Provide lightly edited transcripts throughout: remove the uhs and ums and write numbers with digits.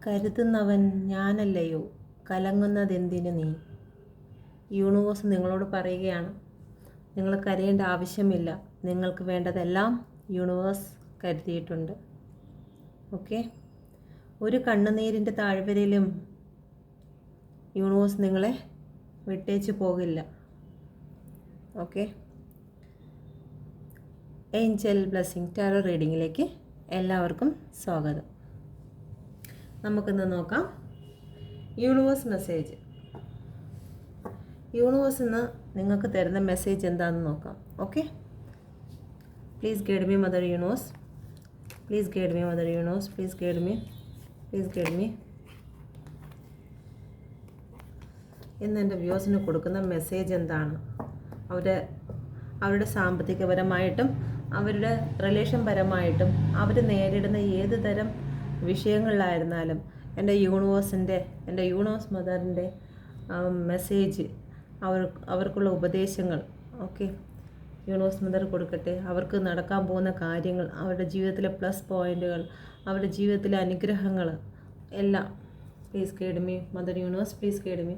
കരുതുന്നവൻ ഞാനല്ലയോ, കലങ്ങുന്നതെന്തിനു നീ. യൂണിവേഴ്സ് നിങ്ങളോട് പറയുകയാണ്, നിങ്ങൾ കരയേണ്ട ആവശ്യമില്ല. നിങ്ങൾക്ക് വേണ്ടതെല്ലാം യൂണിവേഴ്സ് കരുതിയിട്ടുണ്ട്. ഓക്കെ, ഒരു കണ്ണുനീരിൻ്റെ താഴ്വരയിലും യൂണിവേഴ്സ് നിങ്ങളെ വിട്ടേച്ച് പോകില്ല. ഓക്കെ, ഏഞ്ചൽ ബ്ലെസ്സിങ് ടാരോ റീഡിങ്ങിലേക്ക് എല്ലാവർക്കും സ്വാഗതം. നമുക്കിന്ന് നോക്കാം യൂണിവേഴ്സ് മെസ്സേജ്. യൂണിവേഴ്സ് ഇന്ന് നിങ്ങൾക്ക് തരുന്ന മെസ്സേജ് എന്താണെന്ന് നോക്കാം. Okay, please guide me mother universe, please guide me mother universe, please guide me, please guide me. ഇന്ന് എൻ്റെ വ്യൂസിന് കൊടുക്കുന്ന മെസ്സേജ് എന്താണ്? അവരുടെ സാമ്പത്തികപരമായിട്ടും അവരുടെ റിലേഷൻ പരമായിട്ടും അവർ നേരിടുന്ന ഏത് തരം വിഷയങ്ങളിലായിരുന്നാലും എൻ്റെ യൂണിവേഴ്സ് മദറിൻ്റെ മെസ്സേജ്, അവർക്കുള്ള ഉപദേശങ്ങൾ ഓക്കെ യൂണിവേഴ്സ് മദർ കൊടുക്കട്ടെ. അവർക്ക് നടക്കാൻ പോകുന്ന കാര്യങ്ങൾ, അവരുടെ ജീവിതത്തിലെ പ്ലസ് പോയിൻറ്റുകൾ, അവരുടെ ജീവിതത്തിലെ അനുഗ്രഹങ്ങൾ എല്ലാം. Please guide me mother universe, please guide me.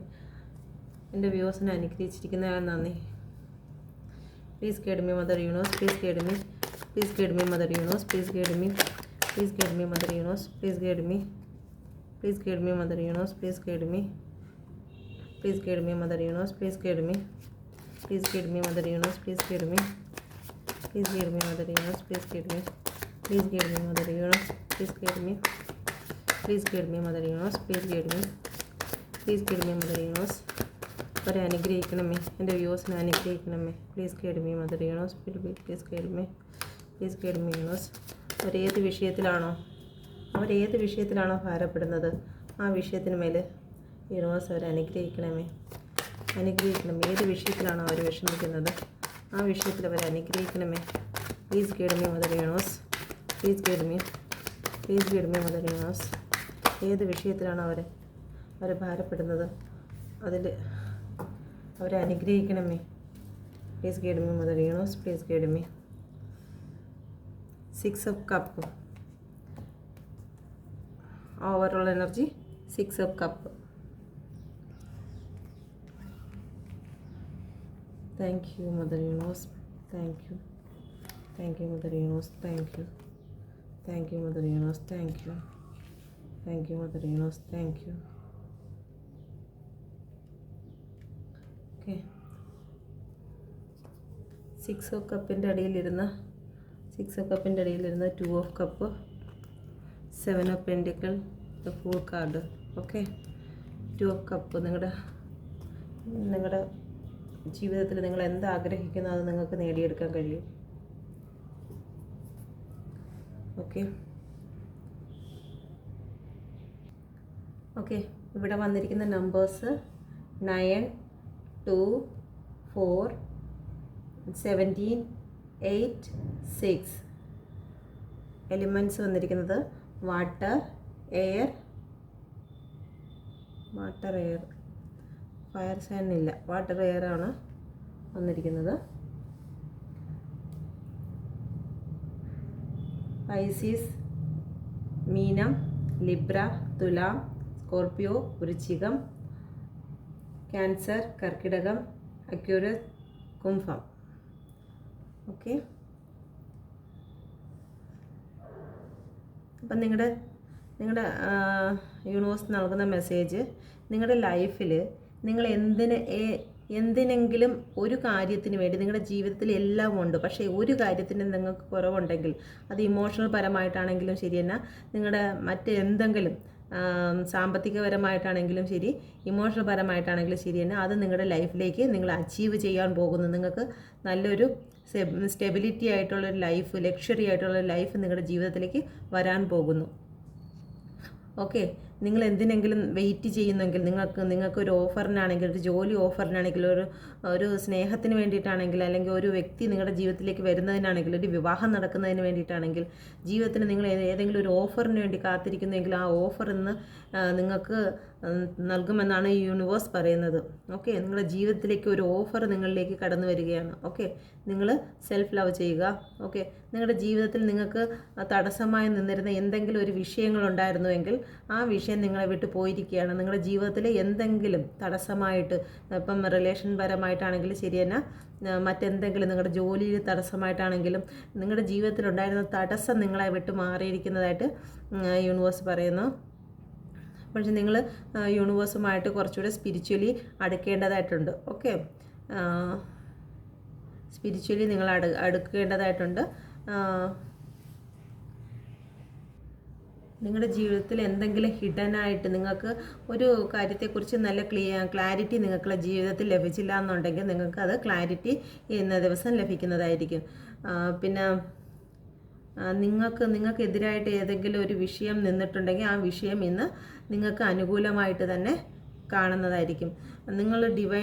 എൻ്റെ വ്യൂസിനെ അനുഗ്രഹിച്ചിരിക്കുന്നതിന് നന്ദി. Please guide me mother universe, please guide me, please guide me mother universe, please guide me, please guide me mother universe, please guide me, please guide me mother universe, please guide me, please guide me mother universe, please guide me, please guide me mother universe, please guide me, please guide me mother universe, please guide me, please guide me mother universe, please guide me, please guide me mother universe, please guide me, please guide me mother universe. അവരെ അനുഗ്രഹിക്കണമേ, എൻ്റെ വ്യൂസിനെ അനുഗ്രഹിക്കണമേ. Please guide me mother universe, please guide me, please guide me universe. അവരേത് വിഷയത്തിലാണോ ഭാരപ്പെടുന്നത്, ആ വിഷയത്തിന് മേലെ യൂണിവേഴ്സ് അവരെ അനുഗ്രഹിക്കണമേ. ഏത് വിഷയത്തിലാണോ അവർ വിഷമിക്കുന്നത്, ആ വിഷയത്തിൽ അവരെ അനുഗ്രഹിക്കണമേ. Please guide me mother universe, please guide me, please guide me mother universe. ഏത് വിഷയത്തിലാണോ അവർ ഭാരപ്പെടുന്നത്, അതിൽ അവരെ അനുഗ്രഹിക്കണമേ. Please guide me mother universe, please guide me. 6 of cup, overall energy 6 of cup. Thank you mother universe, thank you, thank you mother universe, thank you, thank you mother universe, thank you, thank you mother universe, thank you. Okay, 6 of കപ്പിൻ്റെ അടിയിലിരുന്ന 2 of cup, 7 of pentacle, full card. Okay, 2 of cup. നിങ്ങളുടെ ജീവിതത്തിൽ നിങ്ങൾ എന്താഗ്രഹിക്കുന്നോ അത് നിങ്ങൾക്ക് നേടിയെടുക്കാൻ കഴിയും. Okay, ഇവിടെ വന്നിരിക്കുന്ന നമ്പേഴ്സ് 9, 2, 4, 17, 8, 6. എലിമെൻറ്റ്സ് വന്നിരിക്കുന്നത് വാട്ടർ, എയർ, ഫയർ സൈൻ ഇല്ല, വാട്ടർ എയർ ആണ് വന്നിരിക്കുന്നത്. പൈസീസ്, മീനം, ലിബ്ര, തുലാം, സ്കോർപ്പിയോ, വൃശ്ചികം, ക്യാൻസർ, കർക്കിടകം, അക്യൂറസ്, കുംഭം. ഓക്കെ, അപ്പം നിങ്ങളുടെ യൂണിവേഴ്സ് നൽകുന്ന മെസ്സേജ്, നിങ്ങളുടെ ലൈഫിൽ നിങ്ങൾ എന്തിനെങ്കിലും ഒരു കാര്യത്തിന് വേണ്ടി, നിങ്ങളുടെ ജീവിതത്തിൽ എല്ലാം ഉണ്ട്, പക്ഷേ ഒരു കാര്യത്തിന് നിങ്ങൾക്ക് കുറവുണ്ടെങ്കിൽ, അത് ഇമോഷണൽ പരമായിട്ടാണെങ്കിലും ശരി തന്നെ, നിങ്ങളുടെ മറ്റെന്തെങ്കിലും സാമ്പത്തികപരമായിട്ടാണെങ്കിലും ശരി, ഇമോഷണൽ പരമായിട്ടാണെങ്കിലും ശരി തന്നെ, അത് നിങ്ങളുടെ ലൈഫിലേക്ക് നിങ്ങൾ അച്ചീവ് ചെയ്യാൻ പോകുന്നു. നിങ്ങൾക്ക് നല്ലൊരു സ്റ്റെബിലിറ്റി ആയിട്ടുള്ളൊരു ലൈഫ്, ലക്ഷറി ആയിട്ടുള്ളൊരു ലൈഫ് നിങ്ങളുടെ ജീവിതത്തിലേക്ക് വരാൻ പോകുന്നു. ഓക്കെ, നിങ്ങൾ എന്തിനെങ്കിലും വെയിറ്റ് ചെയ്യുന്നെങ്കിൽ, നിങ്ങൾക്കൊരു ഓഫറിനാണെങ്കിൽ, ഒരു ജോലി ഓഫറിനാണെങ്കിൽ, ഒരു സ്നേഹത്തിന് വേണ്ടിയിട്ടാണെങ്കിൽ, അല്ലെങ്കിൽ ഒരു വ്യക്തി നിങ്ങളുടെ ജീവിതത്തിലേക്ക് വരുന്നതിനാണെങ്കിൽ, ഒരു വിവാഹം നടക്കുന്നതിന് വേണ്ടിയിട്ടാണെങ്കിൽ, ജീവിതത്തിൽ നിങ്ങൾ ഏതെങ്കിലും ഒരു ഓഫറിന് വേണ്ടി കാത്തിരിക്കുന്നെങ്കിൽ, ആ ഓഫർ ഇന്ന് നിങ്ങൾക്ക് നൽകുമെന്നാണ് ഈ യൂണിവേഴ്സ് പറയുന്നത്. ഓക്കെ, നിങ്ങളുടെ ജീവിതത്തിലേക്ക് ഒരു ഓഫർ നിങ്ങളിലേക്ക് കടന്നു വരികയാണ്. ഓക്കെ, നിങ്ങൾ സെൽഫ് ലവ് ചെയ്യുക. ഓക്കെ, നിങ്ങളുടെ ജീവിതത്തിൽ നിങ്ങൾക്ക് തടസ്സമായി നിന്നിരുന്ന എന്തെങ്കിലും ഒരു വിഷയങ്ങളുണ്ടായിരുന്നുവെങ്കിൽ ആ വിഷയം നിങ്ങളെ വിട്ട് പോയിരിക്കുകയാണ്. നിങ്ങളുടെ ജീവിതത്തിൽ എന്തെങ്കിലും തടസ്സമായിട്ട്, ഇപ്പം റിലേഷൻ പരമായിട്ടാണെങ്കിലും ശരി തന്നെ, മറ്റെന്തെങ്കിലും നിങ്ങളുടെ ജോലിയിൽ തടസ്സമായിട്ടാണെങ്കിലും നിങ്ങളുടെ ജീവിതത്തിലുണ്ടായിരുന്ന തടസ്സം നിങ്ങളെ വിട്ട് മാറിയിരിക്കുന്നതായിട്ട് യൂണിവേഴ്സ് പറയുന്നു. പക്ഷേ നിങ്ങൾ യൂണിവേഴ്സുമായിട്ട് കുറച്ചുകൂടെ സ്പിരിച്വലി അടുക്കേണ്ടതായിട്ടുണ്ട്. ഓക്കെ, സ്പിരിച്വലി നിങ്ങൾ അടുക്കേണ്ടതായിട്ടുണ്ട്. നിങ്ങളുടെ ജീവിതത്തിൽ എന്തെങ്കിലും ഹിഡനായിട്ട് നിങ്ങൾക്ക് ഒരു കാര്യത്തെക്കുറിച്ച് നല്ല ക്ലാരിറ്റി നിങ്ങൾക്കുള്ള ജീവിതത്തിൽ ലഭിച്ചില്ല എന്നുണ്ടെങ്കിൽ നിങ്ങൾക്ക് അത് ക്ലാരിറ്റി ഇന്ന ദിവസം ലഭിക്കുന്നതായിരിക്കും. പിന്നെ നിങ്ങൾക്കെതിരായിട്ട് ഏതെങ്കിലും ഒരു വിഷയം നിന്നിട്ടുണ്ടെങ്കിൽ ആ വിഷയം ഇന്ന് നിങ്ങൾക്ക് അനുകൂലമായിട്ട് തന്നെ കാണുന്നതായിരിക്കും. നിങ്ങൾ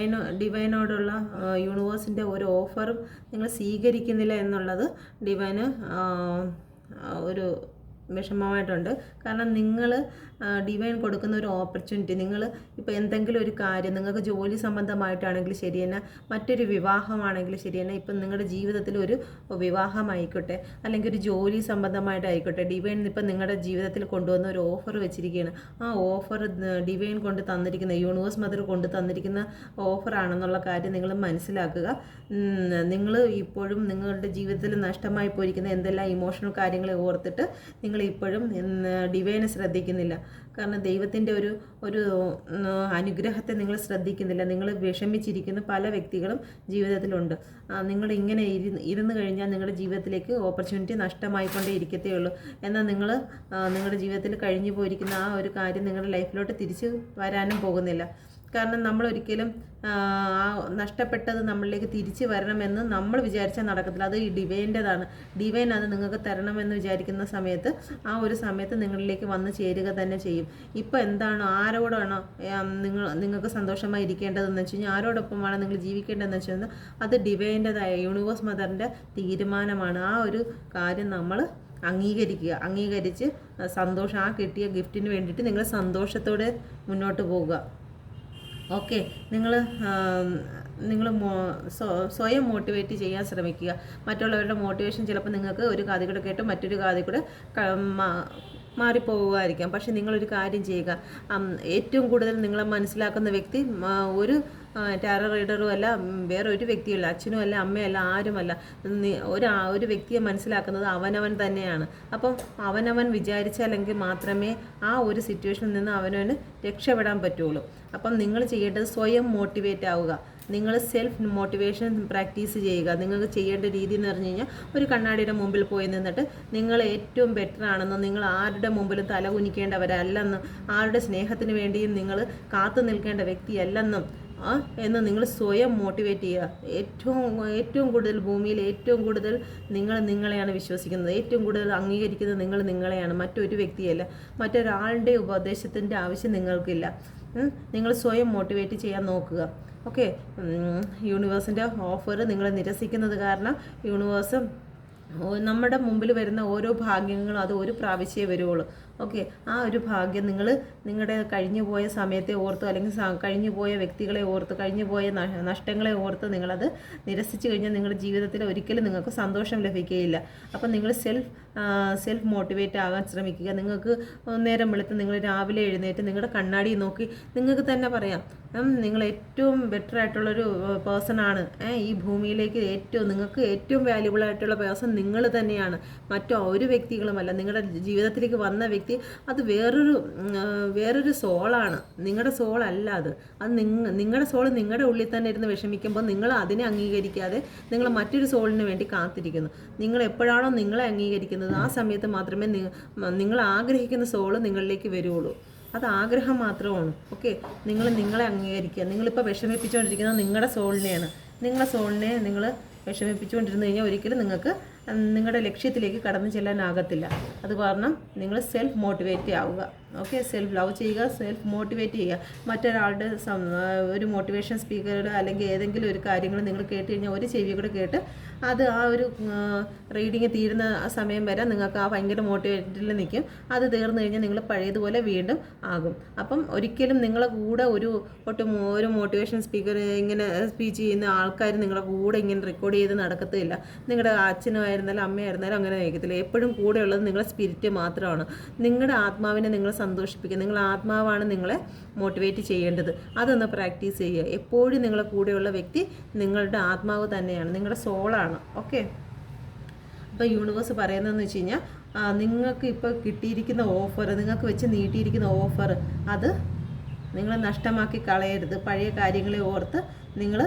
ഡിവൈനോടുള്ള യൂണിവേഴ്സിൻ്റെ ഒരു ഓഫറും നിങ്ങൾ സ്വീകരിക്കുന്നില്ല എന്നുള്ളത് ഡിവൈന് ഒരു വിഷമമായിട്ടുണ്ട്. കാരണം നിങ്ങൾ ഡിവൈൻ കൊടുക്കുന്ന ഒരു ഓപ്പർച്യൂണിറ്റി, നിങ്ങൾ ഇപ്പോൾ എന്തെങ്കിലും ഒരു കാര്യം നിങ്ങൾക്ക് ജോലി സംബന്ധമായിട്ടാണെങ്കിൽ ശരി തന്നെ, മറ്റൊരു വിവാഹമാണെങ്കിൽ ശരി തന്നെ, ഇപ്പം നിങ്ങളുടെ ജീവിതത്തിൽ ഒരു വിവാഹമായിക്കോട്ടെ അല്ലെങ്കിൽ ഒരു ജോലി സംബന്ധമായിട്ടായിക്കോട്ടെ, ഡിവൈൻ ഇപ്പം നിങ്ങളുടെ ജീവിതത്തിൽ കൊണ്ടുവന്ന ഒരു ഓഫർ വെച്ചിരിക്കുകയാണ്. ആ ഓഫർ ഡിവൈൻ കൊണ്ട് തന്നിരിക്കുന്ന, യൂണിവേഴ്സ് മദർ കൊണ്ട് തന്നിരിക്കുന്ന ഓഫറാണെന്നുള്ള കാര്യം നിങ്ങൾ മനസ്സിലാക്കുക. നിങ്ങൾ ഇപ്പോഴും നിങ്ങളുടെ ജീവിതത്തിൽ നഷ്ടമായി പോയിരിക്കുന്ന എന്തെല്ലാം ഇമോഷണൽ കാര്യങ്ങളെ ഓർത്തിട്ട് നിങ്ങൾ ഇപ്പോഴും ഡിവൈനെ ശ്രദ്ധിക്കുന്നില്ല. കാരണം ദൈവത്തിൻ്റെ ഒരു അനുഗ്രഹത്തെ നിങ്ങൾ ശ്രദ്ധിക്കുന്നില്ല. നിങ്ങൾ വിഷമിച്ചിരിക്കുന്ന പല വ്യക്തികളും ജീവിതത്തിലുണ്ട്. നിങ്ങൾ ഇങ്ങനെ ഇരുന്ന് കഴിഞ്ഞാൽ നിങ്ങളുടെ ജീവിതത്തിലേക്ക് ഓപ്പർച്യൂണിറ്റി നഷ്ടമായിക്കൊണ്ടേ ഇരിക്കത്തേ ഉള്ളൂ. എന്നാൽ നിങ്ങൾ നിങ്ങളുടെ ജീവിതത്തിൽ കഴിഞ്ഞു പോയിരിക്കുന്ന ആ ഒരു കാര്യം നിങ്ങളുടെ ലൈഫിലോട്ട് തിരിച്ച് വരാനും പോകുന്നില്ല. കാരണം നമ്മളൊരിക്കലും നഷ്ടപ്പെട്ടത് നമ്മളിലേക്ക് തിരിച്ച് വരണമെന്ന് നമ്മൾ വിചാരിച്ചാൽ നടക്കത്തില്ല. അത് ഈ ഡിവൈൻ്റെതാണ്. ഡിവൈൻ അത് നിങ്ങൾക്ക് തരണമെന്ന് വിചാരിക്കുന്ന സമയത്ത് ആ ഒരു സമയത്ത് നിങ്ങളിലേക്ക് വന്ന് ചേരുക തന്നെ ചെയ്യും. ഇപ്പോൾ എന്താണോ, ആരോടാണോ നിങ്ങൾക്ക് സന്തോഷമായി ഇരിക്കേണ്ടതെന്ന് വെച്ച് കഴിഞ്ഞാൽ, ആരോടൊപ്പമാണ് നിങ്ങൾ ജീവിക്കേണ്ടതെന്ന് വെച്ച് കഴിഞ്ഞാൽ, അത് ഡിവൈൻ്റെതായ യൂണിവേഴ്സ് മദറിൻ്റെ തീരുമാനമാണ്. ആ ഒരു കാര്യം നമ്മൾ അംഗീകരിച്ച് സന്തോഷം, ആ കിട്ടിയ ഗിഫ്റ്റിന് വേണ്ടിയിട്ട് നിങ്ങൾ സന്തോഷത്തോടെ മുന്നോട്ട് പോവുക. ഓക്കെ, നിങ്ങൾ സ്വയം മോട്ടിവേറ്റ് ചെയ്യാൻ ശ്രമിക്കുക. മറ്റുള്ളവരുടെ മോട്ടിവേഷൻ ചിലപ്പോൾ നിങ്ങൾക്ക് ഒരു കാതിൽ കൂടെ കേട്ട് മറ്റൊരു കാതിൽ കൂടെ മാറിപ്പോവുമായിരിക്കാം. പക്ഷെ നിങ്ങളൊരു കാര്യം ചെയ്യുക, ഏറ്റവും കൂടുതൽ നിങ്ങളെ മനസ്സിലാക്കുന്ന വ്യക്തി ഒരു ടാരോ റീഡറും അല്ല, വേറെ ഒരു വ്യക്തിയല്ല, അച്ഛനും അല്ല, അമ്മയല്ല, ആരുമല്ല. ഒരു വ്യക്തിയെ മനസ്സിലാക്കുന്നത് അവനവൻ തന്നെയാണ്. അപ്പം അവനവൻ വിചാരിച്ചാലെങ്കിൽ മാത്രമേ ആ ഒരു സിറ്റുവേഷനിൽ നിന്ന് അവനവന് രക്ഷപ്പെടാൻ പറ്റുള്ളൂ. അപ്പം നിങ്ങൾ ചെയ്യേണ്ടത് സ്വയം മോട്ടിവേറ്റ് ആവുക. നിങ്ങൾ സെൽഫ് മോട്ടിവേഷൻ പ്രാക്ടീസ് ചെയ്യുക. നിങ്ങൾക്ക് ചെയ്യേണ്ട രീതി എന്ന് പറഞ്ഞു കഴിഞ്ഞാൽ, ഒരു കണ്ണാടിയുടെ മുമ്പിൽ പോയി നിന്നിട്ട് നിങ്ങൾ ഏറ്റവും ബെറ്റർ ആണെന്നും, നിങ്ങൾ ആരുടെ മുമ്പിലും തല കുനിക്കേണ്ടവരല്ലെന്നും, ആരുടെ സ്നേഹത്തിന് വേണ്ടിയും നിങ്ങൾ കാത്തു നിൽക്കേണ്ട വ്യക്തിയല്ലെന്നും എന്ന് നിങ്ങൾ സ്വയം മോട്ടിവേറ്റ് ചെയ്യുക. ഏറ്റവും കൂടുതൽ ഭൂമിയിൽ ഏറ്റവും കൂടുതൽ നിങ്ങളെയാണ് വിശ്വസിക്കുന്നത്. ഏറ്റവും കൂടുതൽ അംഗീകരിക്കുന്നത് നിങ്ങളെയാണ്, മറ്റൊരു വ്യക്തിയല്ല. മറ്റൊരാളുടെ ഉപദേശത്തിൻ്റെ ആവശ്യം നിങ്ങൾക്കില്ല. നിങ്ങൾ സ്വയം മോട്ടിവേറ്റ് ചെയ്യാൻ നോക്കുക. ഓക്കെ, യൂണിവേഴ്സിൻ്റെ ഓഫർ നിങ്ങൾ നിരസിക്കുന്നത് കാരണം യൂണിവേഴ്സ് നമ്മുടെ മുമ്പിൽ വരുന്ന ഓരോ ഭാഗ്യങ്ങളും അത് ഒരു പ്രാവശ്യമേ വരുള്ളൂ. ഓക്കെ, ആ ഒരു ഭാഗ്യം നിങ്ങൾ നിങ്ങളുടെ കഴിഞ്ഞു പോയ സമയത്തെ ഓർത്ത്, അല്ലെങ്കിൽ കഴിഞ്ഞു പോയ വ്യക്തികളെ ഓർത്ത്, കഴിഞ്ഞു പോയ നഷ്ടങ്ങളെ ഓർത്ത് നിങ്ങളത് നിരസിച്ചു കഴിഞ്ഞാൽ നിങ്ങളുടെ ജീവിതത്തിൽ ഒരിക്കലും നിങ്ങൾക്ക് സന്തോഷം ലഭിക്കുകയില്ല. അപ്പം നിങ്ങൾ സെൽഫ് മോട്ടിവേറ്റ് ആകാൻ ശ്രമിക്കുക. നിങ്ങൾക്ക് നേരം വെളുത്ത് നിങ്ങൾ രാവിലെ എഴുന്നേറ്റ് നിങ്ങളുടെ കണ്ണാടി നോക്കി നിങ്ങൾക്ക് തന്നെ പറയാം, നിങ്ങൾ ഏറ്റവും ബെറ്റർ ആയിട്ടുള്ളൊരു പേഴ്സണാണ്. ഈ ഭൂമിയിലേക്ക് നിങ്ങൾക്ക് ഏറ്റവും വാല്യുബിൾ ആയിട്ടുള്ള പേഴ്സൺ നിങ്ങൾ തന്നെയാണ്, മറ്റോ ഒരു വ്യക്തികളുമല്ല. നിങ്ങളുടെ ജീവിതത്തിലേക്ക് വന്ന വ്യക്തി അത് വേറൊരു സോളാണ്, നിങ്ങളുടെ സോൾ അല്ല. അത് നിങ്ങളുടെ സോൾ നിങ്ങളുടെ ഉള്ളിൽ തന്നെ ഇരുന്ന് വിഷമിക്കുമ്പോൾ നിങ്ങൾ അതിനെ അംഗീകരിക്കാതെ നിങ്ങൾ മറ്റൊരു സോളിന് വേണ്ടി കാത്തിരിക്കുന്നു. നിങ്ങൾ എപ്പോഴാണോ നിങ്ങളെ അംഗീകരിക്കുന്നത് ആ സമയത്ത് മാത്രമേ നിങ്ങൾ ആഗ്രഹിക്കുന്ന സോള് നിങ്ങളിലേക്ക് വരുള്ളൂ. അത് ആഗ്രഹം മാത്രമാണ്. ഓക്കെ, നിങ്ങളെ അംഗീകരിക്കുക. നിങ്ങളിപ്പോൾ വിഷമിപ്പിച്ചുകൊണ്ടിരിക്കുന്നത് നിങ്ങളുടെ സോളിനെയാണ്. നിങ്ങളുടെ സോളിനെ നിങ്ങൾ വിഷമിപ്പിച്ചുകൊണ്ടിരുന്നു കഴിഞ്ഞാൽ ഒരിക്കലും നിങ്ങൾക്ക് നിങ്ങളുടെ ലക്ഷ്യത്തിലേക്ക് കടന്നു ചെല്ലാനാകത്തില്ല. അത് കാരണം നിങ്ങൾ സെൽഫ് മോട്ടിവേറ്റ് ആവുക. ഓക്കെ, സെൽഫ് ലവ് ചെയ്യുക, സെൽഫ് മോട്ടിവേറ്റ് ചെയ്യുക. മറ്റൊരാളുടെ ഒരു മോട്ടിവേഷൻ സ്പീക്കറുടെ അല്ലെങ്കിൽ ഏതെങ്കിലും ഒരു കാര്യങ്ങൾ നിങ്ങൾ കേട്ട് കഴിഞ്ഞാൽ ഒരു ചെവി കൂടെ കേട്ട് അത് ആ ഒരു റീഡിങ് തീരുന്ന സമയം വരെ നിങ്ങൾക്ക് ആ ഭയങ്കര മോട്ടിവേറ്റിൽ നിൽക്കും. അത് തീർന്നു കഴിഞ്ഞാൽ നിങ്ങൾ പഴയതുപോലെ വീണ്ടും ആകും. അപ്പം ഒരിക്കലും നിങ്ങളെ കൂടെ ഒരു മോട്ടിവേഷൻ സ്പീക്കർ ഇങ്ങനെ സ്പീച്ച് ചെയ്യുന്ന ആൾക്കാർ നിങ്ങളുടെ കൂടെ ഇങ്ങനെ റെക്കോർഡ് ചെയ്ത് നടക്കത്തില്ല. നിങ്ങളുടെ അച്ഛനോ അച്ഛനായിരുന്നാലും അമ്മയായിരുന്നാലും അങ്ങനെ നയിക്കത്തില്ല. എപ്പോഴും കൂടെയുള്ളത് നിങ്ങളുടെ സ്പിരിറ്റ് മാത്രമാണ്. നിങ്ങളുടെ ആത്മാവിനെ നിങ്ങൾ സന്തോഷിപ്പിക്കുക. നിങ്ങളുടെ ആത്മാവാണ് നിങ്ങളെ മോട്ടിവേറ്റ് ചെയ്യേണ്ടത്. അതൊന്ന് പ്രാക്ടീസ് ചെയ്യുക. എപ്പോഴും നിങ്ങളുടെ കൂടെയുള്ള വ്യക്തി നിങ്ങളുടെ ആത്മാവ് തന്നെയാണ്, നിങ്ങളുടെ സോളാണ്. ഓക്കെ, അപ്പോൾ യൂണിവേഴ്സ് പറയുന്നതെന്ന് വെച്ച് കഴിഞ്ഞാൽ നിങ്ങൾക്ക് ഇപ്പോൾ കിട്ടിയിരിക്കുന്ന ഓഫർ, നിങ്ങൾക്ക് വെച്ച് നീട്ടിയിരിക്കുന്ന ഓഫർ, അത് നിങ്ങൾ നഷ്ടമാക്കി കളയരുത്. പഴയ കാര്യങ്ങളെ ഓർത്ത് നിങ്ങൾ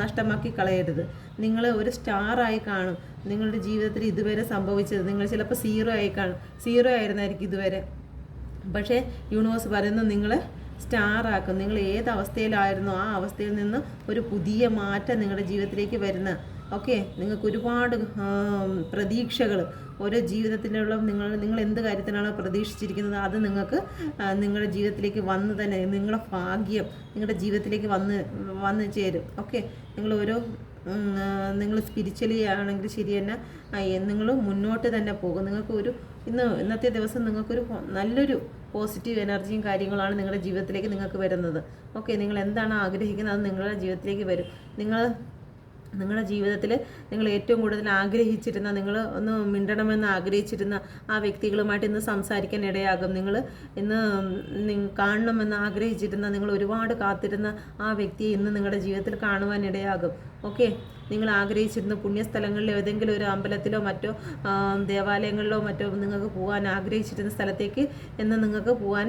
നഷ്ടമാക്കി കളയരുത്. നിങ്ങൾ ഒരു സ്റ്റാറായി കാണും നിങ്ങളുടെ ജീവിതത്തിൽ ഇതുവരെ സംഭവിച്ചത്. നിങ്ങൾ ചിലപ്പോൾ 0 ആയി കാണും, 0 ആയിരുന്നായിരിക്കും ഇതുവരെ. പക്ഷേ യൂണിവേഴ്സ് പറയുന്നത് നിങ്ങൾ സ്റ്റാറാക്കും. നിങ്ങൾ ഏത് അവസ്ഥയിലായിരുന്നോ ആ അവസ്ഥയിൽ നിന്ന് ഒരു പുതിയ മാറ്റം നിങ്ങളുടെ ജീവിതത്തിലേക്ക് വരുന്ന. ഓക്കെ, നിങ്ങൾക്ക് ഒരുപാട് പ്രതീക്ഷകൾ ഓരോ ജീവിതത്തിലുള്ള നിങ്ങൾ എന്ത് കാര്യത്തിനാണോ പ്രതീക്ഷിച്ചിരിക്കുന്നത് അത് നിങ്ങൾക്ക് നിങ്ങളുടെ ജീവിതത്തിലേക്ക് വന്ന് തന്നെ, നിങ്ങളുടെ ഭാഗ്യം നിങ്ങളുടെ ജീവിതത്തിലേക്ക് വന്ന് ചേരും. ഓക്കെ, നിങ്ങൾ സ്പിരിച്വലി ആണെങ്കിൽ ശരി തന്നെ നിങ്ങൾ മുന്നോട്ട് തന്നെ പോകും. നിങ്ങൾക്ക് ഇന്നത്തെ ദിവസം നിങ്ങൾക്കൊരു നല്ലൊരു പോസിറ്റീവ് എനർജിയും കാര്യങ്ങളാണ് നിങ്ങളുടെ ജീവിതത്തിലേക്ക് നിങ്ങൾക്ക് വരുന്നത്. ഓക്കെ, നിങ്ങൾ എന്താണ് ആഗ്രഹിക്കുന്നത് അത് നിങ്ങളുടെ ജീവിതത്തിലേക്ക് വരും. നിങ്ങളുടെ ജീവിതത്തിൽ നിങ്ങൾ ഏറ്റവും കൂടുതൽ ആഗ്രഹിച്ചിരുന്ന, നിങ്ങൾ ഒന്ന് മിണ്ടണമെന്ന് ആഗ്രഹിച്ചിരുന്ന ആ വ്യക്തികളുമായിട്ട് ഇന്ന് സംസാരിക്കാൻ ഇടയാകും. നിങ്ങൾ ഇന്ന് കാണണമെന്ന് ആഗ്രഹിച്ചിരുന്ന, നിങ്ങൾ ഒരുപാട് കാത്തിരുന്ന ആ വ്യക്തിയെ ഇന്ന് നിങ്ങളുടെ ജീവിതത്തിൽ കാണുവാൻ ഇടയാകും. ഓക്കെ, നിങ്ങൾ ആഗ്രഹിച്ചിരുന്ന പുണ്യസ്ഥലങ്ങളിലോ ഏതെങ്കിലും ഒരു അമ്പലത്തിലോ മറ്റോ ദേവാലയങ്ങളിലോ മറ്റോ നിങ്ങൾക്ക് പോകാൻ ആഗ്രഹിച്ചിരുന്ന സ്ഥലത്തേക്ക് ഇന്ന് നിങ്ങൾക്ക് പോകാൻ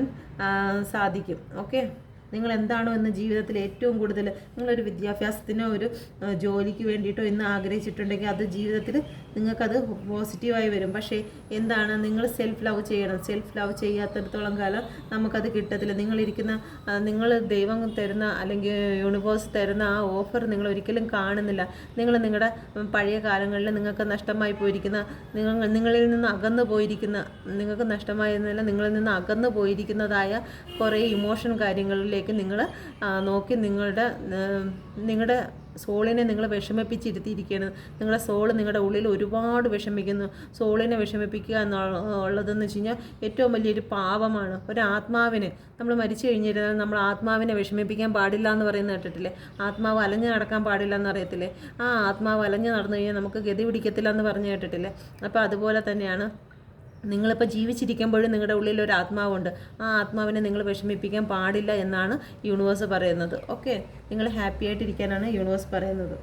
സാധിക്കും. ഓക്കെ, നിങ്ങൾ എന്താണോ ഇന്ന് ജീവിതത്തിൽ ഏറ്റവും കൂടുതൽ നിങ്ങളൊരു വിദ്യാഭ്യാസത്തിനോ ഒരു ജോലിക്ക് വേണ്ടിയിട്ടോ ഇന്ന് ആഗ്രഹിച്ചിട്ടുണ്ടെങ്കിൽ അത് ജീവിതത്തിൽ നിങ്ങൾക്കത് പോസിറ്റീവായി വരും. പക്ഷേ എന്താണ്, നിങ്ങൾ സെൽഫ് ലവ് ചെയ്യണം. സെൽഫ് ലവ് ചെയ്യാത്തിടത്തോളം കാലം നമുക്കത് കിട്ടത്തില്ല. നിങ്ങൾ ദൈവം തരുന്ന അല്ലെങ്കിൽ യൂണിവേഴ്സ് തരുന്ന ആ ഓഫർ നിങ്ങൾ ഒരിക്കലും കാണുന്നില്ല. നിങ്ങളുടെ പഴയ കാലങ്ങളിൽ നിങ്ങൾക്ക് നഷ്ടമായി പോയിരിക്കുന്ന, നിങ്ങളിൽ നിന്ന് അകന്നു പോയിരിക്കുന്ന, നിങ്ങൾക്ക് നഷ്ടമായിരുന്നില്ല, നിങ്ങളിൽ നിന്ന് അകന്നു പോയിരിക്കുന്നതായ കുറേ ഇമോഷൻ കാര്യങ്ങളിലേക്ക് നിങ്ങൾ നോക്കി നിങ്ങളുടെ സോളിനെ നിങ്ങൾ വിഷമിപ്പിച്ചിരുത്തിയിരിക്കുകയാണ്. നിങ്ങളുടെ സോള് നിങ്ങളുടെ ഉള്ളിൽ ഒരുപാട് വിഷമിക്കുന്നു. സോളിനെ വിഷമിപ്പിക്കുക എന്നുള്ളതെന്ന് വെച്ച് കഴിഞ്ഞാൽ ഏറ്റവും വലിയൊരു പാപമാണ്. ഒരാത്മാവിന് നമ്മൾ മരിച്ചു കഴിഞ്ഞിരുന്നാൽ നമ്മൾ ആത്മാവിനെ വിഷമിപ്പിക്കാൻ പാടില്ല എന്ന് പറയുന്നത് കേട്ടിട്ടില്ലേ? ആത്മാവ് അലഞ്ഞു നടക്കാൻ പാടില്ല എന്ന് അറിയത്തില്ലേ? ആ ആത്മാവ് അലഞ്ഞു നടന്നു കഴിഞ്ഞാൽ നമുക്ക് ഗതി പിടിക്കത്തില്ല എന്ന് പറഞ്ഞു കേട്ടിട്ടില്ലേ? അപ്പോൾ അതുപോലെ തന്നെയാണ് നിങ്ങളിപ്പോൾ ജീവിച്ചിരിക്കുമ്പോഴും നിങ്ങളുടെ ഉള്ളിൽ ഒരു ആത്മാവുണ്ട്. ആ ആത്മാവിനെ നിങ്ങൾ വിഷമിപ്പിക്കാൻ പാടില്ല എന്നാണ് യൂണിവേഴ്സ് പറയുന്നത്. ഓക്കെ, നിങ്ങൾ ഹാപ്പി ആയിട്ടിരിക്കാനാണ് യൂണിവേഴ്സ് പറയുന്നത്.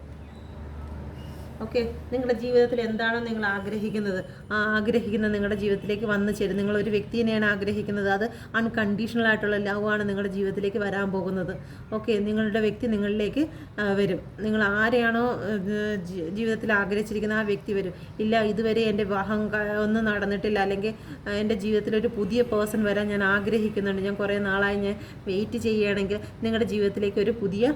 ഓക്കെ, നിങ്ങളുടെ ജീവിതത്തിൽ എന്താണോ നിങ്ങൾ ആഗ്രഹിക്കുന്നത് ആ ആഗ്രഹിക്കുന്ന നിങ്ങളുടെ ജീവിതത്തിലേക്ക് വന്നു ചേരും. നിങ്ങളൊരു വ്യക്തിയെയാണ് ആഗ്രഹിക്കുന്നത്, അത് അൺകണ്ടീഷണൽ ആയിട്ടുള്ള ലവാണ് നിങ്ങളുടെ ജീവിതത്തിലേക്ക് വരാൻ പോകുന്നത്. ഓക്കെ, നിങ്ങളുടെ വ്യക്തി നിങ്ങളിലേക്ക് വരും. നിങ്ങൾ ആരെയാണോ ജീവിതത്തിൽ ആഗ്രഹിച്ചിരിക്കുന്നത് ആ വ്യക്തി വരും. ഇല്ല, ഇതുവരെ എൻ്റെ വിവാഹം ഒന്നും നടന്നിട്ടില്ല, അല്ലെങ്കിൽ എൻ്റെ ജീവിതത്തിലൊരു പുതിയ പേഴ്സൺ വരാൻ ഞാൻ ആഗ്രഹിക്കുന്നുണ്ട്, ഞാൻ കുറേ നാളായി ഞാൻ വെയിറ്റ് ചെയ്യുകയാണെങ്കിൽ നിങ്ങളുടെ ജീവിതത്തിലേക്ക് ഒരു പുതിയ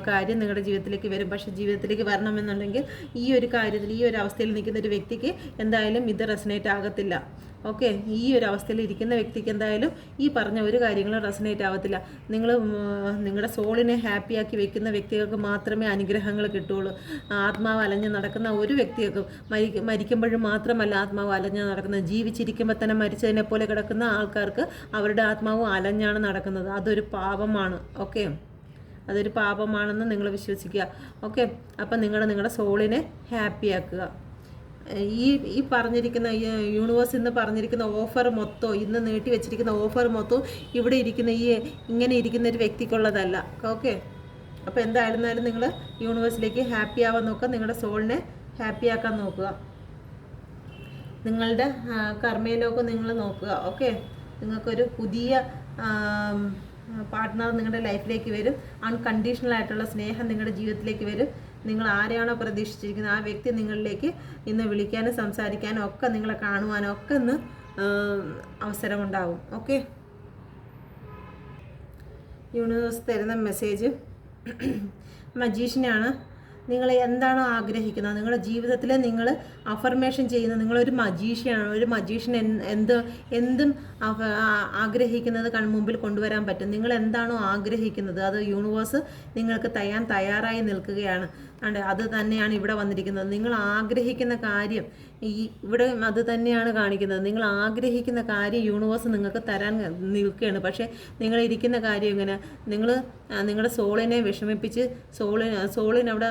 കാര്യം നിങ്ങളുടെ ജീവിതത്തിലേക്ക് വരും. പക്ഷേ ജീവിതത്തിലേക്ക് വരണമെന്നുണ്ടെങ്കിൽ ഈ ഒരു കാര്യത്തിൽ, ഈ ഒരു അവസ്ഥയിൽ നിൽക്കുന്ന ഒരു വ്യക്തിക്ക് എന്തായാലും ഇത് റെസനേറ്റ് ആകത്തില്ല. ഓക്കെ, ഈ ഒരു അവസ്ഥയിൽ ഇരിക്കുന്ന വ്യക്തിക്ക് എന്തായാലും ഈ പറഞ്ഞ ഒരു കാര്യങ്ങളും റെസനേറ്റ് ആവത്തില്ല. നിങ്ങളുടെ സോളിനെ ഹാപ്പിയാക്കി വെക്കുന്ന വ്യക്തികൾക്ക് മാത്രമേ അനുഗ്രഹങ്ങൾ കിട്ടുകയുള്ളൂ. ആത്മാവ് അലഞ്ഞ് നടക്കുന്ന ഒരു വ്യക്തികൾക്കും മരിക്കുമ്പോഴും മാത്രമല്ല ആത്മാവ് അലഞ്ഞ് നടക്കുന്നത്, ജീവിച്ചിരിക്കുമ്പോൾ തന്നെ മരിച്ചതിനെ പോലെ കിടക്കുന്ന ആൾക്കാർക്ക് അവരുടെ ആത്മാവ് അലഞ്ഞാണ് നടക്കുന്നത്. അതൊരു പാപമാണ്. ഓക്കെ, അതൊരു പാപമാണെന്ന് നിങ്ങൾ വിശ്വസിക്കുക. ഓക്കെ, അപ്പം നിങ്ങളുടെ സോളിനെ ഹാപ്പിയാക്കുക. ഈ പറഞ്ഞിരിക്കുന്ന യൂണിവേഴ്സ് ഇന്ന് പറഞ്ഞിരിക്കുന്ന ഓഫർ മൊത്തം, ഇന്ന് നീട്ടി വെച്ചിരിക്കുന്ന ഓഫർ മൊത്തം ഇവിടെ ഇരിക്കുന്ന ഇങ്ങനെ ഇരിക്കുന്ന ഒരു വ്യക്തിക്കുള്ളതല്ല. ഓക്കെ, അപ്പോൾ എന്തായിരുന്നാലും നിങ്ങൾ യൂണിവേഴ്സിലേക്ക് ഹാപ്പി ആവാൻ നോക്കുക, നിങ്ങളുടെ സോളിനെ ഹാപ്പിയാക്കാൻ നോക്കുക. നിങ്ങളുടെ കർമ്മയിലൊക്കെ നിങ്ങൾ നോക്കുക. ഓക്കെ, നിങ്ങൾക്കൊരു പുതിയ പാർട്ട്ണർ നിങ്ങളുടെ ലൈഫിലേക്ക് വരും. അൺകണ്ടീഷണൽ ആയിട്ടുള്ള സ്നേഹം നിങ്ങളുടെ ജീവിതത്തിലേക്ക് വരും. നിങ്ങൾ ആരെയാണോ പ്രതീക്ഷിച്ചിരിക്കുന്നത് ആ വ്യക്തി നിങ്ങളിലേക്ക് ഇന്ന് വിളിക്കാനും സംസാരിക്കാനും ഒക്കെ, നിങ്ങളെ കാണുവാനും ഒക്കെ ഇന്ന് അവസരമുണ്ടാവും. ഓക്കെ, യൂണിവേഴ്സ് തരുന്ന മെസ്സേജ് മജീഷ്യനാണ്. നിങ്ങൾ എന്താണോ ആഗ്രഹിക്കുന്നത് നിങ്ങളുടെ ജീവിതത്തിൽ നിങ്ങൾ അഫർമേഷൻ ചെയ്യുന്ന നിങ്ങളൊരു മജീഷ്യനാണ്. ഒരു മജീഷ്യൻ എന്തും ആഗ്രഹിക്കുന്നത് മുമ്പിൽ കൊണ്ടുവരാൻ പറ്റും. നിങ്ങൾ എന്താണോ ആഗ്രഹിക്കുന്നത് അത് യൂണിവേഴ്സ് നിങ്ങൾക്ക് തയ്യാറായി നിൽക്കുകയാണ്. ഉണ്ട്. അത് തന്നെയാണ് ഇവിടെ വന്നിരിക്കുന്നത്. നിങ്ങൾ ആഗ്രഹിക്കുന്ന കാര്യം ഇവിടെ അത് തന്നെയാണ് കാണിക്കുന്നത്. നിങ്ങൾ ആഗ്രഹിക്കുന്ന കാര്യം യൂണിവേഴ്സ് നിങ്ങൾക്ക് തരാൻ നിൽക്കുകയാണ്. പക്ഷേ നിങ്ങൾ ഇരിക്കുന്ന കാര്യം ഇങ്ങനെ നിങ്ങളുടെ സോളിനെ വിഷമിപ്പിച്ച് സോളിനവിടെ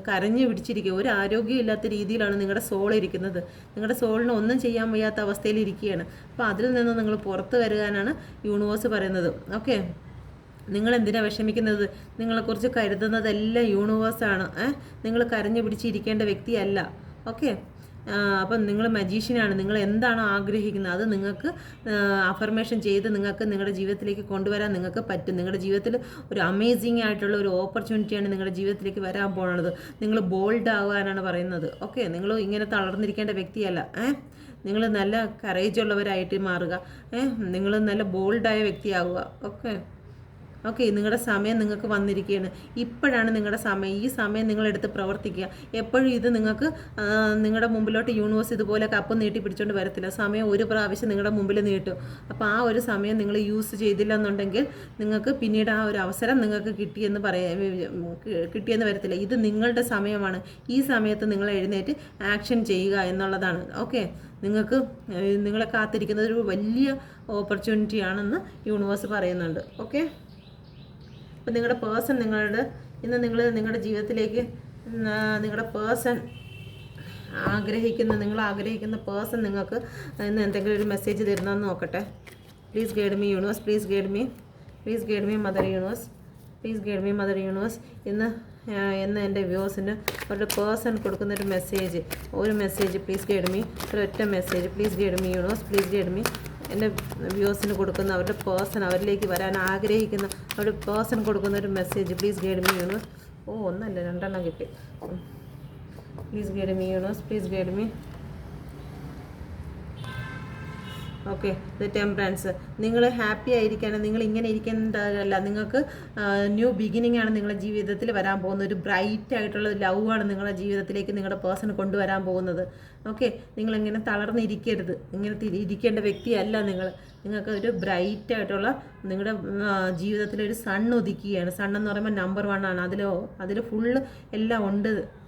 കരഞ്ഞു പിടിച്ചിരിക്കുക. ഒരു ആരോഗ്യമില്ലാത്ത രീതിയിലാണ് നിങ്ങളുടെ സോൾ ഇരിക്കുന്നത്. നിങ്ങളുടെ സോളിന് ഒന്നും ചെയ്യാൻ വയ്യാത്ത അവസ്ഥയിൽ ഇരിക്കുകയാണ്. അപ്പോൾ അതിൽ നിന്ന് നിങ്ങൾ പുറത്ത് വരാനാണ് യൂണിവേഴ്സ് പറയുന്നത്. ഓക്കെ, നിങ്ങൾ എന്തിനാണ് വിഷമിക്കുന്നത്? നിങ്ങളെക്കുറിച്ച് കരുതുന്നതെല്ലാം യൂണിവേഴ്സാണ്. നിങ്ങൾ കരഞ്ഞു പിടിച്ചിരിക്കേണ്ട വ്യക്തിയല്ല. ഓക്കെ, അപ്പം നിങ്ങൾ മജീഷ്യനാണ്. നിങ്ങൾ എന്താണ് ആഗ്രഹിക്കുന്നത് അത് നിങ്ങൾക്ക് അഫർമേഷൻ ചെയ്ത് നിങ്ങൾക്ക് നിങ്ങളുടെ ജീവിതത്തിലേക്ക് കൊണ്ടുവരാൻ നിങ്ങൾക്ക് പറ്റും. നിങ്ങളുടെ ജീവിതത്തിൽ ഒരു അമേസിങ് ആയിട്ടുള്ള ഒരു ഓപ്പർച്യൂണിറ്റിയാണ് നിങ്ങളുടെ ജീവിതത്തിലേക്ക് വരാൻ പോകുന്നത്. നിങ്ങൾ ബോൾഡ് ആകാനാണ് പറയുന്നത്. ഓക്കെ, നിങ്ങൾ ഇങ്ങനെ തളർന്നിരിക്കേണ്ട വ്യക്തിയല്ല. നിങ്ങൾ നല്ല കറേജ് ഉള്ളവരായിട്ട് മാറുക. നിങ്ങൾ നല്ല ബോൾഡായ വ്യക്തിയാവുക. ഓക്കെ, നിങ്ങളുടെ സമയം നിങ്ങൾക്ക് വന്നിരിക്കുകയാണ്. ഇപ്പോഴാണ് നിങ്ങളുടെ സമയം. ഈ സമയം നിങ്ങളെടുത്ത് പ്രവർത്തിക്കുക. എപ്പോഴും ഇത് നിങ്ങൾക്ക് നിങ്ങളുടെ മുമ്പിലോട്ട് യൂണിവേഴ്സ് ഇതുപോലെ കപ്പ് നീട്ടി പിടിച്ചുകൊണ്ട് വരത്തില്ല. സമയം ഒരു പ്രാവശ്യം നിങ്ങളുടെ മുമ്പിൽ നീട്ടും. അപ്പോൾ ആ ഒരു സമയം നിങ്ങൾ യൂസ് ചെയ്തില്ല എന്നുണ്ടെങ്കിൽ നിങ്ങൾക്ക് പിന്നീട് ആ ഒരു അവസരം നിങ്ങൾക്ക് കിട്ടിയെന്ന് വരത്തില്ല. ഇത് നിങ്ങളുടെ സമയമാണ്. ഈ സമയത്ത് നിങ്ങൾ എഴുന്നേറ്റ് ആക്ഷൻ ചെയ്യുക എന്നുള്ളതാണ്. ഓക്കെ, നിങ്ങൾക്ക് നിങ്ങളെ കാത്തിരിക്കുന്നത് ഒരു വലിയ ഓപ്പർച്യൂണിറ്റി ആണെന്ന് യൂണിവേഴ്സ് പറയുന്നുണ്ട്. ഓക്കെ, അപ്പോൾ നിങ്ങളുടെ പേഴ്സൺ ഇന്ന് നിങ്ങളുടെ ജീവിതത്തിലേക്ക് നിങ്ങളുടെ പേഴ്സൺ നിങ്ങൾ ആഗ്രഹിക്കുന്ന പേഴ്സൺ നിങ്ങൾക്ക് ഇന്ന് എന്തെങ്കിലും ഒരു മെസ്സേജ് തരുന്നതെന്ന് നോക്കട്ടെ. Please guide me universe, please guide me mother universe, please guide me mother universe. ഇന്ന് എൻ്റെ വ്യൂസിന് അവരുടെ പേഴ്സൺ കൊടുക്കുന്നൊരു മെസ്സേജ് പ്ലീസ് ഗൈഡ് മീ. ഒരൊറ്റ message please guide me universe, please guide me. എൻ്റെ വ്യൂസിന് കൊടുക്കുന്ന അവരുടെ പേഴ്സൺ അവരിലേക്ക് വരാൻ ആഗ്രഹിക്കുന്ന അവരുടെ പേഴ്സൺ കൊടുക്കുന്ന ഒരു message please guide me universe. ഒന്നല്ല 2 കിട്ടി. Please guide me universe, please guide me. Okay, the temperance. നിങ്ങൾ ഹാപ്പി ആയിരിക്കണം. നിങ്ങൾ ഇങ്ങനെ ഇരിക്കേണ്ടതല്ല. നിങ്ങൾക്ക് ന്യൂ ബിഗിനിങ് ആണ് നിങ്ങളുടെ ജീവിതത്തിൽ വരാൻ പോകുന്നത്. ഒരു ബ്രൈറ്റ് ആയിട്ടുള്ള ലവ് ആണ് നിങ്ങളുടെ ജീവിതത്തിലേക്ക് നിങ്ങളുടെ പേഴ്സൺ കൊണ്ടുവരാൻ പോകുന്നത്. ഓക്കെ, നിങ്ങളിങ്ങനെ തളർന്നിരിക്കരുത്. ഇങ്ങനെ ഇരിക്കേണ്ട വ്യക്തിയല്ല നിങ്ങൾക്ക് ഒരു ബ്രൈറ്റ് ആയിട്ടുള്ള നിങ്ങളുടെ ജീവിതത്തിലൊരു സൺ ഉദിക്കുകയാണ്. സണ്ണെന്ന് പറയുമ്പോൾ നമ്പർ 1 ആണ്. അതിൽ ഫുള്ള് എല്ലാം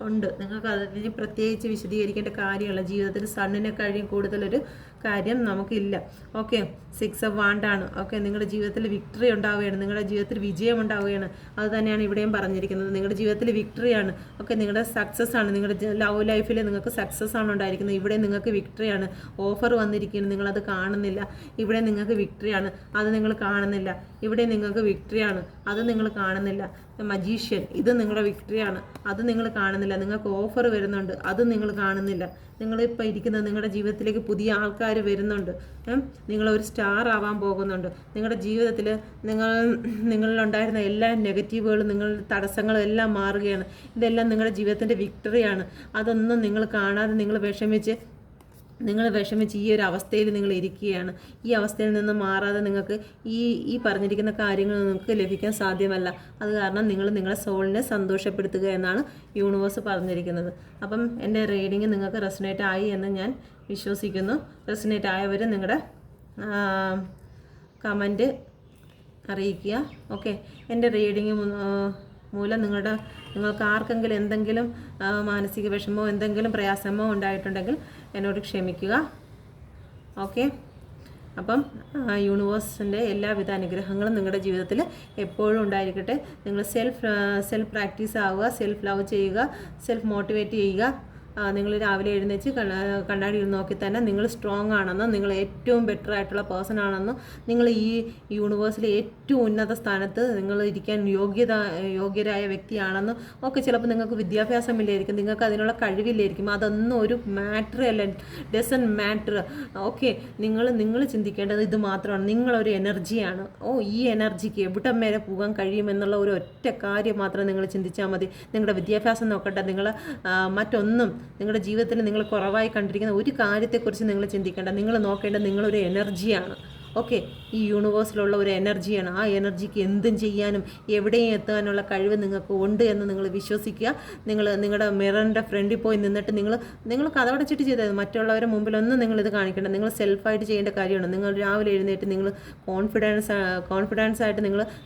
ഉണ്ട്. നിങ്ങൾക്ക് അതിന് പ്രത്യേകിച്ച് വിശദീകരിക്കേണ്ട കാര്യമുള്ള ജീവിതത്തിൽ സണ്ണിനെ കഴിയും കൂടുതലൊരു കാര്യം നമുക്കില്ല. ഓക്കെ, 6 ഓഫ് വാണ്ട് ആണ്. ഓക്കെ, നിങ്ങളുടെ ജീവിതത്തിൽ വിക്ടറി ഉണ്ടാവുകയാണ്. നിങ്ങളുടെ ജീവിതത്തിൽ വിജയം ഉണ്ടാവുകയാണ്. അത് തന്നെയാണ് ഇവിടെയും പറഞ്ഞിരിക്കുന്നത്. നിങ്ങളുടെ ജീവിതത്തിൽ വിക്ടറിയാണ്. ഓക്കെ, നിങ്ങളുടെ സക്സസ് ആണ്. നിങ്ങളുടെ ലവ് ലൈഫിൽ നിങ്ങൾക്ക് സക്സസ് ആണ് ഉണ്ടായിരിക്കുന്നത്. ഇവിടെ നിങ്ങൾക്ക് വിക്ടറിയാണ്. ഓഫർ വന്നിരിക്കുകയാണ്. നിങ്ങളത് കാണുന്നില്ല. ഇവിടെ നിങ്ങൾക്ക് വിക്ടറിയാണ്. അത് നിങ്ങൾ കാണുന്നില്ല. ഇവിടെ നിങ്ങൾക്ക് വിക്ടറിയാണ്. അത് നിങ്ങൾ കാണുന്നില്ല. മജീഷ്യൻ, ഇത് നിങ്ങളുടെ വിക്ടറിയാണ്. അത് നിങ്ങൾ കാണുന്നില്ല. നിങ്ങൾക്ക് ഓഫർ വരുന്നുണ്ട്. അത് നിങ്ങൾ കാണുന്നില്ല. നിങ്ങളിപ്പോൾ ഇരിക്കുന്നത് നിങ്ങളുടെ ജീവിതത്തിലേക്ക് പുതിയ ആൾക്കാർ വരുന്നുണ്ട്. നിങ്ങളൊരു സ്റ്റാർ ആവാൻ പോകുന്നുണ്ട്. നിങ്ങളുടെ ജീവിതത്തിൽ നിങ്ങളിലുണ്ടായിരുന്ന എല്ലാ നെഗറ്റീവുകളും തടസ്സങ്ങളും എല്ലാം മാറുകയാണ്. ഇതെല്ലാം നിങ്ങളുടെ ജീവിതത്തിൻ്റെ വിക്ടറിയാണ്. അതൊന്നും നിങ്ങൾ കാണാതെ നിങ്ങൾ വിഷമിച്ച് ഈ ഒരു അവസ്ഥയിൽ നിങ്ങൾ ഇരിക്കുകയാണ്. ഈ അവസ്ഥയിൽ നിന്ന് മാറാതെ നിങ്ങൾക്ക് ഈ പറഞ്ഞിരിക്കുന്ന കാര്യങ്ങൾ നിങ്ങൾക്ക് ലഭിക്കാൻ സാധ്യമല്ല. അത് കാരണം നിങ്ങളുടെ സോളിനെ സന്തോഷപ്പെടുത്തുക എന്നാണ് യൂണിവേഴ്സ് പറഞ്ഞിരിക്കുന്നത്. അപ്പം എൻ്റെ റീഡിങ് നിങ്ങൾക്ക് റെസൊനേറ്റ് ആയി എന്ന് ഞാൻ വിശ്വസിക്കുന്നു. റെസൊനേറ്റ് ആയവർ നിങ്ങളുടെ കമൻറ്റ് അറിയിക്കുക. ഓക്കെ, എൻ്റെ റീഡിങ് മൂലം നിങ്ങൾക്ക് ആർക്കെങ്കിലും എന്തെങ്കിലും മാനസിക വിഷമമോ എന്തെങ്കിലും പ്രയാസമോ ഉണ്ടായിട്ടുണ്ടെങ്കിൽ എന്നോട് ക്ഷമിക്കുക. ഓക്കെ, അപ്പം യൂണിവേഴ്സിൻ്റെ എല്ലാവിധ അനുഗ്രഹങ്ങളും നിങ്ങളുടെ ജീവിതത്തിൽ എപ്പോഴും ഉണ്ടായിരിക്കട്ടെ. നിങ്ങൾ സെൽഫ് പ്രാക്ടീസ് ആവുക, സെൽഫ് ലവ് ചെയ്യുക, സെൽഫ് മോട്ടിവേറ്റ് ചെയ്യുക. നിങ്ങൾ രാവിലെ എഴുന്നേച്ച് കണ്ണാടിയിൽ നോക്കി തന്നെ നിങ്ങൾ സ്ട്രോങ് ആണെന്നും നിങ്ങൾ ഏറ്റവും ബെറ്റർ ആയിട്ടുള്ള പേഴ്സൺ ആണെന്നും നിങ്ങൾ ഈ യൂണിവേഴ്സിലെ ഏറ്റവും ഉന്നത സ്ഥാനത്ത് നിങ്ങൾ ഇരിക്കാൻ യോഗ്യരായ വ്യക്തിയാണെന്നും ഒക്കെ ചിലപ്പോൾ നിങ്ങൾക്ക് വിദ്യാഭ്യാസമില്ലായിരിക്കും, നിങ്ങൾക്ക് അതിനുള്ള കഴിവില്ലായിരിക്കും. അതൊന്നും ഒരു മാറ്റർ അല്ല, ഡസൻ മാറ്റർ. ഓക്കെ, നിങ്ങൾ ചിന്തിക്കേണ്ടത് ഇത് മാത്രമാണ്. നിങ്ങളൊരു എനർജിയാണ്. ഈ എനർജിക്ക് എവിടം വരെ പോകാൻ കഴിയുമെന്നുള്ള ഒരു ഒറ്റ കാര്യം മാത്രം നിങ്ങൾ ചിന്തിച്ചാൽ മതി. നിങ്ങളുടെ വിദ്യാഭ്യാസം നോക്കട്ടെ, നിങ്ങൾ മറ്റൊന്നും നിങ്ങളുടെ ജീവിതത്തിൽ നിങ്ങൾ കുറവായി കണ്ടിരിക്കുന്ന ഒരു കാര്യത്തെക്കുറിച്ച് നിങ്ങൾ ചിന്തിക്കേണ്ട. നിങ്ങൾ നോക്കേണ്ടത് നിങ്ങളൊരു എനർജിയാണ്. ഓക്കെ, ഈ യൂണിവേഴ്സിലുള്ള ഒരു എനർജിയാണ്. ആ എനർജിക്ക് എന്തും ചെയ്യാനും എവിടെയും എത്താനുള്ള കഴിവ് നിങ്ങൾക്ക് ഉണ്ട് എന്ന് നിങ്ങൾ വിശ്വസിക്കുക. നിങ്ങളുടെ മിററിൻ്റെ ഫ്രണ്ടിൽ പോയി നിന്നിട്ട് നിങ്ങൾ കഥവടച്ചിട്ട് ചെയ്തത്, മറ്റുള്ളവരുടെ മുമ്പിലൊന്നും നിങ്ങളിത് കാണിക്കണം. നിങ്ങൾ സെൽഫായിട്ട് ചെയ്യേണ്ട കാര്യമാണ്. നിങ്ങൾ രാവിലെ എഴുന്നേറ്റ് നിങ്ങൾ കോൺഫിഡൻസ് ആയിട്ട്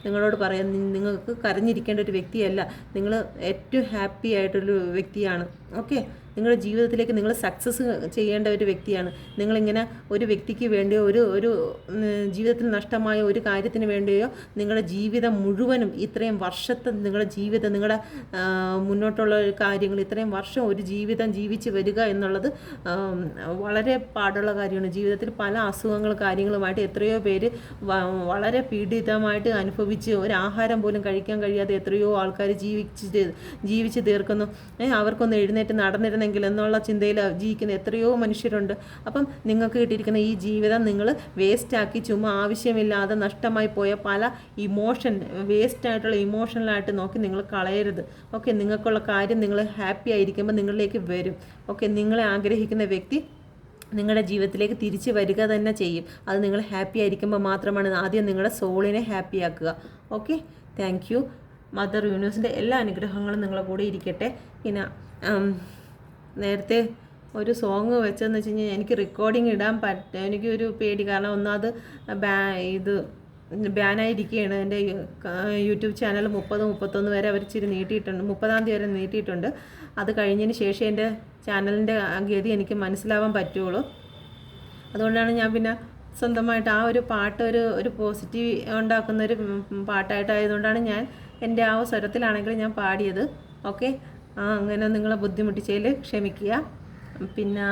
നിങ്ങളോട് പറയാം, നിങ്ങൾക്ക് കരഞ്ഞിരിക്കേണ്ട ഒരു വ്യക്തിയല്ല, നിങ്ങൾ ഏറ്റവും ഹാപ്പി ആയിട്ടൊരു വ്യക്തിയാണ്. ഓക്കെ, നിങ്ങളുടെ ജീവിതത്തിലേക്ക് നിങ്ങൾ സക്സസ് ചെയ്യേണ്ട ഒരു വ്യക്തിയാണ്. നിങ്ങളിങ്ങനെ ഒരു വ്യക്തിക്ക് വേണ്ടിയോ ഒരു ജീവിതത്തിൽ നഷ്ടമായ ഒരു കാര്യത്തിന് വേണ്ടിയോ നിങ്ങളുടെ ജീവിതം മുഴുവനും ഇത്രയും വർഷത്തെ നിങ്ങളുടെ ജീവിതം, നിങ്ങളുടെ മുന്നോട്ടുള്ള കാര്യങ്ങൾ, ഇത്രയും വർഷം ഒരു ജീവിതം ജീവിച്ച് വരിക എന്നുള്ളത് വളരെ പാടുള്ള കാര്യമാണ്. ജീവിതത്തിൽ പല അസുഖങ്ങൾ കാര്യങ്ങളുമായിട്ട് എത്രയോ പേര് വളരെ പീഡിതമായിട്ട് അനുഭവിച്ച് ഒരു ആഹാരം പോലും കഴിക്കാൻ കഴിയാതെ എത്രയോ ആൾക്കാർ ജീവിച്ച് തീർക്കുന്നു. അവർക്കൊന്ന് എഴുന്നേറ്റ് നടന്നിരുന്നെങ്കിൽ എന്നുള്ള ചിന്തയിൽ ജീവിക്കുന്ന എത്രയോ മനുഷ്യരുണ്ട്. അപ്പം നിങ്ങൾക്ക് കിട്ടിയിരിക്കുന്ന ഈ ജീവിതം നിങ്ങൾ വേസ്റ്റാക്കി ചുമ്മാ ആവശ്യമില്ലാതെ നഷ്ടമായി പോയ പല വേസ്റ്റായിട്ടുള്ള ഇമോഷണലായിട്ട് നോക്കി നിങ്ങൾ കളയരുത്. ഓക്കെ, നിങ്ങൾക്കുള്ള കാര്യം നിങ്ങൾ ഹാപ്പി ആയിരിക്കുമ്പോൾ നിങ്ങളിലേക്ക് വരും. ഓക്കെ, നിങ്ങളെ ആഗ്രഹിക്കുന്ന വ്യക്തി നിങ്ങളുടെ ജീവിതത്തിലേക്ക് തിരിച്ച് വരിക തന്നെ ചെയ്യും. അത് നിങ്ങൾ ഹാപ്പി ആയിരിക്കുമ്പോൾ മാത്രമാണ്. ആദ്യം നിങ്ങളുടെ സോളിനെ ഹാപ്പി ആക്കുക. Okay, thank you. മദർ യൂണിവേഴ്സിൻ്റെ എല്ലാ അനുഗ്രഹങ്ങളും നിങ്ങളുടെ കൂടെ ഇരിക്കട്ടെ. പിന്നെ നേരത്തെ ഒരു സോങ് വെച്ചതെന്ന് വെച്ച് കഴിഞ്ഞാൽ എനിക്ക് റെക്കോർഡിങ് ഇടാൻ എനിക്കൊരു പേടി. കാരണം ഒന്നാമത് ഇത് ബാനായിരിക്കുകയാണ്. എൻ്റെ യൂട്യൂബ് ചാനൽ 30-31 വരെ അവർ ഇച്ചിരി നീട്ടിയിട്ടുണ്ട്, 30-ാം തീയതി വരെ നീട്ടിയിട്ടുണ്ട്. അത് കഴിഞ്ഞതിന് ശേഷം എൻ്റെ ചാനലിൻ്റെ ഗതി എനിക്ക് മനസ്സിലാവാൻ പറ്റുള്ളൂ. അതുകൊണ്ടാണ് ഞാൻ പിന്നെ സ്വന്തമായിട്ട് ആ ഒരു പാട്ട് ഒരു പോസിറ്റീവ് ഉണ്ടാക്കുന്നൊരു പാട്ടായിട്ടായതുകൊണ്ടാണ് ഞാൻ എൻ്റെ ആ സ്വരത്തിലാണെങ്കിൽ ഞാൻ പാടിയത്. ഓക്കെ, അങ്ങനെ നിങ്ങളെ ബുദ്ധിമുട്ടിച്ചതിൽ ക്ഷമിക്കുക. പിന്നെ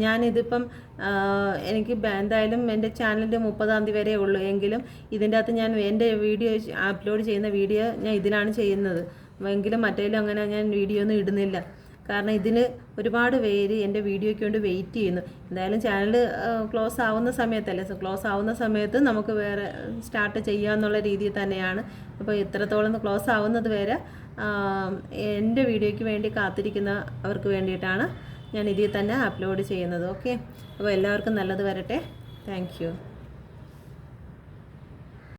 ഞാനിതിപ്പം എനിക്ക് എന്തായാലും എൻ്റെ ചാനലിൻ്റെ 30-ാം തീയതി വരെ ഉള്ളൂ. എങ്കിലും ഇതിൻ്റെ അകത്ത് ഞാൻ എൻ്റെ വീഡിയോ അപ്ലോഡ് ചെയ്യുന്ന വീഡിയോ ഞാൻ ഇതിലാണ് ചെയ്യുന്നത്. എങ്കിലും മറ്റേലും അങ്ങനെ ഞാൻ വീഡിയോ ഒന്നും ഇടുന്നില്ല. കാരണം ഇതിന് ഒരുപാട് പേര് എൻ്റെ വീഡിയോയ്ക്ക് വേണ്ടി വെയിറ്റ് ചെയ്യുന്നു. എന്തായാലും ചാനൽ ക്ലോസ് ആവുന്ന സമയത്ത് നമുക്ക് വേറെ സ്റ്റാർട്ട് ചെയ്യാമെന്നുള്ള രീതിയിൽ തന്നെയാണ്. അപ്പോൾ ഇത്രത്തോളം ക്ലോസ് ആവുന്നത് വരെ എൻ്റെ വീഡിയോയ്ക്ക് വേണ്ടി കാത്തിരിക്കുന്ന അവർക്ക് വേണ്ടിയിട്ടാണ് ഞാൻ ഇതിൽ തന്നെ അപ്ലോഡ് ചെയ്യുന്നത്. ഓക്കെ, അപ്പോൾ എല്ലാവർക്കും നല്ലത് വരട്ടെ. Thank you.